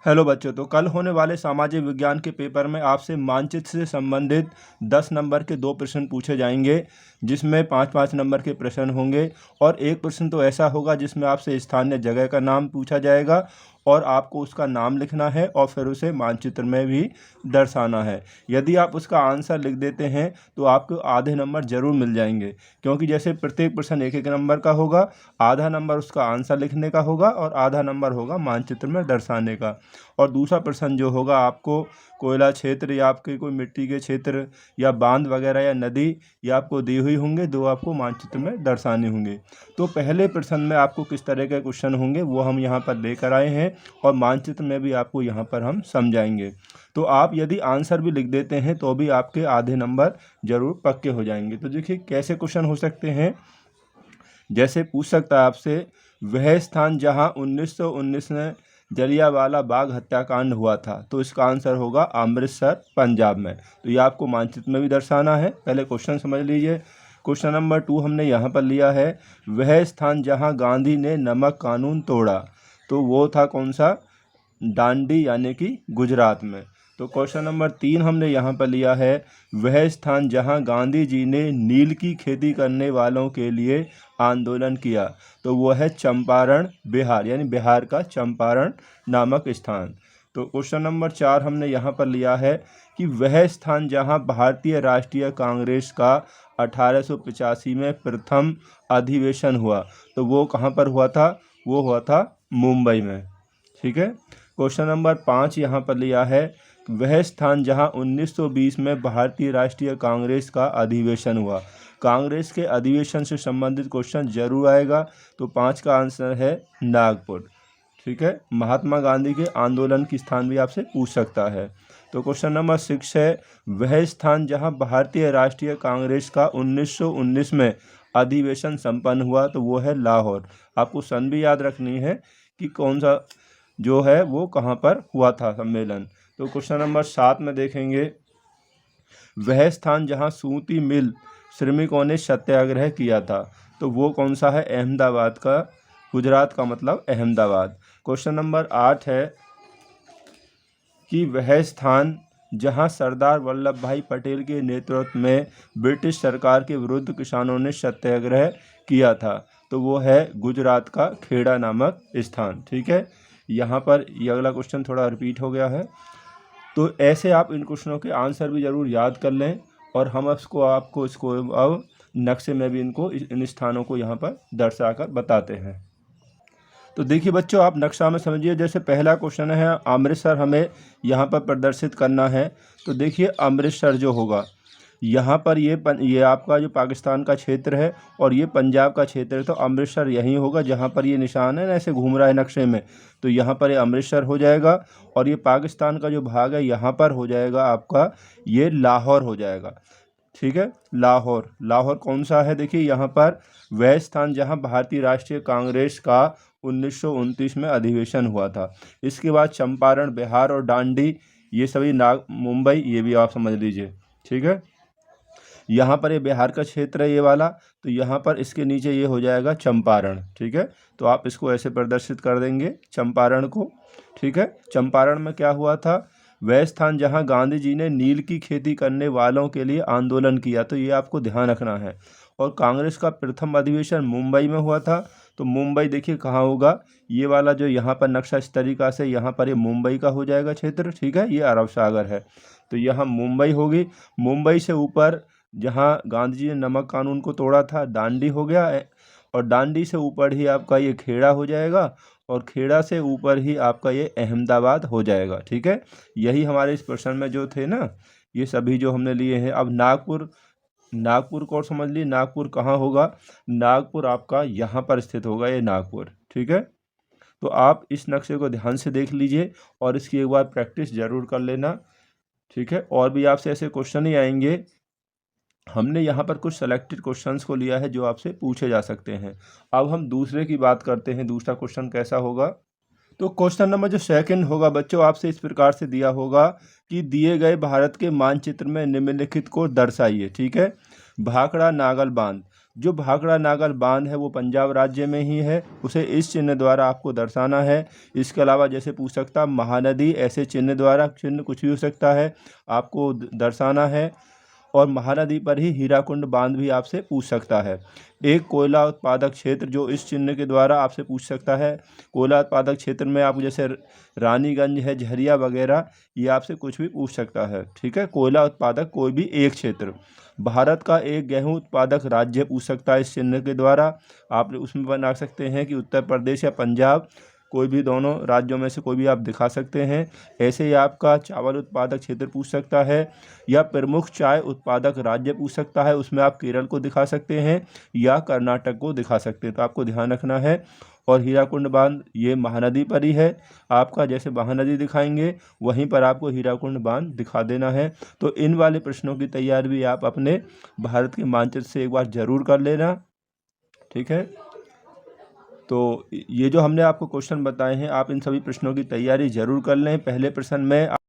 Hello बच्चों, तो कल होने वाले सामाजिक विज्ञान के पेपर में आपसे मानचित्र से संबंधित 10 नंबर के 2 प्रश्न पूछे जाएंगे, जिसमें 5-5 नंबर के प्रश्न होंगे। और एक प्रश्न तो ऐसा होगा जिसमें आपसे स्थानीय जगह का नाम पूछा जाएगा और आपको उसका नाम लिखना है और फिर उसे मानचित्र में भी दर्शाना है। यदि आप उसका आंसर लिख देते हैं तो आपको आधे नंबर ज़रूर मिल जाएंगे, क्योंकि जैसे प्रत्येक प्रश्न 1-1 नंबर का होगा, आधा नंबर उसका आंसर लिखने का होगा और आधा नंबर होगा मानचित्र में दर्शाने का। और दूसरा प्रश्न जो होगा, आपको कोयला क्षेत्र या आपके कोई मिट्टी के क्षेत्र या बांध वगैरह या नदी या आपको दी हुई होंगे, दो आपको मानचित्र में दर्शाने होंगे। तो पहले प्रश्न में आपको किस तरह के क्वेश्चन होंगे वो हम यहाँ पर लेकर आए हैं और मानचित्र में भी आपको यहाँ पर हम समझाएंगे। तो आप यदि आंसर भी लिख देते हैं तो भी आपके आधे नंबर ज़रूर पक्के हो जाएंगे। तो देखिए कैसे क्वेश्चन हो सकते हैं। जैसे पूछ सकता है आपसे, वह स्थान जहाँ 1919 में जलियांवाला बाग हत्याकांड हुआ था, तो इसका आंसर होगा अमृतसर, पंजाब में। तो ये आपको मानचित्र में भी दर्शाना है। पहले क्वेश्चन समझ लीजिए। क्वेश्चन नंबर 2 हमने यहाँ पर लिया है, वह स्थान जहाँ गांधी ने नमक कानून तोड़ा, तो वो था कौन सा? दांडी, यानी कि गुजरात में। तो क्वेश्चन नंबर 3 हमने यहाँ पर लिया है, वह स्थान जहाँ गांधी जी ने नील की खेती करने वालों के लिए आंदोलन किया, तो वो है चंपारण, बिहार, यानी बिहार का चंपारण नामक स्थान। तो क्वेश्चन नंबर 4 हमने यहाँ पर लिया है कि वह स्थान जहाँ भारतीय राष्ट्रीय कांग्रेस का 1885 में प्रथम अधिवेशन हुआ, तो वो कहाँ पर हुआ था? वो हुआ था मुंबई में। ठीक है। क्वेश्चन नंबर 5 यहाँ पर लिया है, वह स्थान जहां 1920 में भारतीय राष्ट्रीय कांग्रेस का अधिवेशन हुआ। कांग्रेस के अधिवेशन से संबंधित क्वेश्चन जरूर आएगा। तो 5 का आंसर है नागपुर। ठीक है। महात्मा गांधी के आंदोलन की स्थान भी आपसे पूछ सकता है। तो क्वेश्चन नंबर 6 है, वह स्थान जहां भारतीय राष्ट्रीय कांग्रेस का 1919 में अधिवेशन संपन्न हुआ, तो वो है लाहौर। आपको सन भी याद रखनी है कि कौन सा जो है वो कहाँ पर हुआ था सम्मेलन। तो क्वेश्चन नंबर 7 में देखेंगे, वह स्थान जहां सूती मिल श्रमिकों ने सत्याग्रह किया था, तो वो कौन सा है? अहमदाबाद का, गुजरात का मतलब अहमदाबाद। क्वेश्चन नंबर 8 है कि वह स्थान जहां सरदार वल्लभ भाई पटेल के नेतृत्व में ब्रिटिश सरकार के विरुद्ध किसानों ने सत्याग्रह किया था, तो वो है गुजरात का खेड़ा नामक स्थान। ठीक है। यहाँ पर ये अगला क्वेश्चन थोड़ा रिपीट हो गया है। तो ऐसे आप इन क्वेश्चनों के आंसर भी ज़रूर याद कर लें और हम आपको इसको अब नक्शे में भी इन स्थानों को यहाँ पर दर्शा कर बताते हैं। तो देखिए बच्चों, आप नक्शा में समझिए। जैसे पहला क्वेश्चन है, अमृतसर हमें यहाँ पर प्रदर्शित करना है। तो देखिए अमृतसर जो होगा यहाँ पर, ये आपका जो पाकिस्तान का क्षेत्र है और ये पंजाब का क्षेत्र है। तो अमृतसर यहीं होगा जहाँ पर ये निशान है ना, ऐसे घूम रहा है नक्शे में, तो यहाँ पर ये अमृतसर हो जाएगा। और ये पाकिस्तान का जो भाग है यहाँ पर हो जाएगा आपका, ये लाहौर हो जाएगा। ठीक है। लाहौर, लाहौर कौन सा है? देखिए यहाँ पर वह स्थान जहाँ भारतीय राष्ट्रीय कांग्रेस का 1929 में अधिवेशन हुआ था। इसके बाद चंपारण बिहार और दांडी ये सभी मुंबई, ये भी आप समझ लीजिए। ठीक है। यहाँ पर ये बिहार का क्षेत्र है ये वाला, तो यहाँ पर इसके नीचे ये हो जाएगा चंपारण। ठीक है। तो आप इसको ऐसे प्रदर्शित कर देंगे चंपारण को। ठीक है। चंपारण में क्या हुआ था? वह स्थान जहाँ गांधी जी ने नील की खेती करने वालों के लिए आंदोलन किया, तो ये आपको ध्यान रखना है। और कांग्रेस का प्रथम अधिवेशन मुंबई में हुआ था। तो मुंबई देखिए कहाँ होगा, ये वाला जो यहाँ पर नक्शा इस तरीक़ा से, यहाँ पर ये मुंबई का हो जाएगा क्षेत्र। ठीक है। ये अरब सागर है, तो यहाँ मुंबई होगी। मुंबई से ऊपर जहाँ गांधी जी ने नमक कानून को तोड़ा था, दांडी हो गया। और दांडी से ऊपर ही आपका ये खेड़ा हो जाएगा और खेड़ा से ऊपर ही आपका ये अहमदाबाद हो जाएगा। ठीक है। यही हमारे इस प्रश्न में जो थे ना, ये सभी जो हमने लिए हैं। अब नागपुर, नागपुर को और समझ लिए, नागपुर कहाँ होगा? नागपुर आपका यहाँ पर स्थित होगा, ये नागपुर। ठीक है। तो आप इस नक्शे को ध्यान से देख लीजिए और इसकी एक बार प्रैक्टिस ज़रूर कर लेना। ठीक है। और भी आपसे ऐसे क्वेश्चन ही आएंगे। हमने यहाँ पर कुछ सेलेक्टेड क्वेश्चंस को लिया है जो आपसे पूछे जा सकते हैं। अब हम दूसरे की बात करते हैं, दूसरा क्वेश्चन कैसा होगा। तो क्वेश्चन नंबर जो सेकंड होगा बच्चों, आपसे इस प्रकार से दिया होगा कि दिए गए भारत के मानचित्र में निम्नलिखित को दर्शाइए। ठीक है। भाखड़ा नागल बांध, जो भाखड़ा नागल बांध है वो पंजाब राज्य में ही है, उसे इस चिन्ह द्वारा आपको दर्शाना है। इसके अलावा जैसे पूछ सकता महानदी, ऐसे चिन्ह द्वारा, चिन्ह कुछ भी हो सकता है, आपको दर्शाना है। और महानदी पर ही हीराकुंड बांध भी आपसे पूछ सकता है। एक कोयला उत्पादक क्षेत्र, जो इस चिन्ह के द्वारा आपसे पूछ सकता है। कोयला उत्पादक क्षेत्र में आप जैसे रानीगंज है, झरिया वगैरह, ये आपसे कुछ भी पूछ सकता है। ठीक है, कोयला उत्पादक कोई भी एक क्षेत्र। भारत का एक गेहूं उत्पादक राज्य पूछ सकता है इस चिन्ह के द्वारा। आप उसमें बना सकते हैं कि उत्तर प्रदेश या पंजाब, कोई भी दोनों राज्यों में से कोई भी आप दिखा सकते हैं। ऐसे ही आपका चावल उत्पादक क्षेत्र पूछ सकता है, या प्रमुख चाय उत्पादक राज्य पूछ सकता है, उसमें आप केरल को दिखा सकते हैं या कर्नाटक को दिखा सकते हैं। तो आपको ध्यान रखना है। और हीराकुंड बांध ये महानदी पर ही है आपका, जैसे महानदी दिखाएंगे वहीं पर आपको हीराकुंड बांध दिखा देना है। तो इन वाले प्रश्नों की तैयारी भी आप अपने भारत के मानचित्र से एक बार ज़रूर कर लेना। ठीक है, तो ये जो हमने आपको क्वेश्चन बताए हैं, आप इन सभी प्रश्नों की तैयारी ज़रूर कर लें। पहले प्रश्न में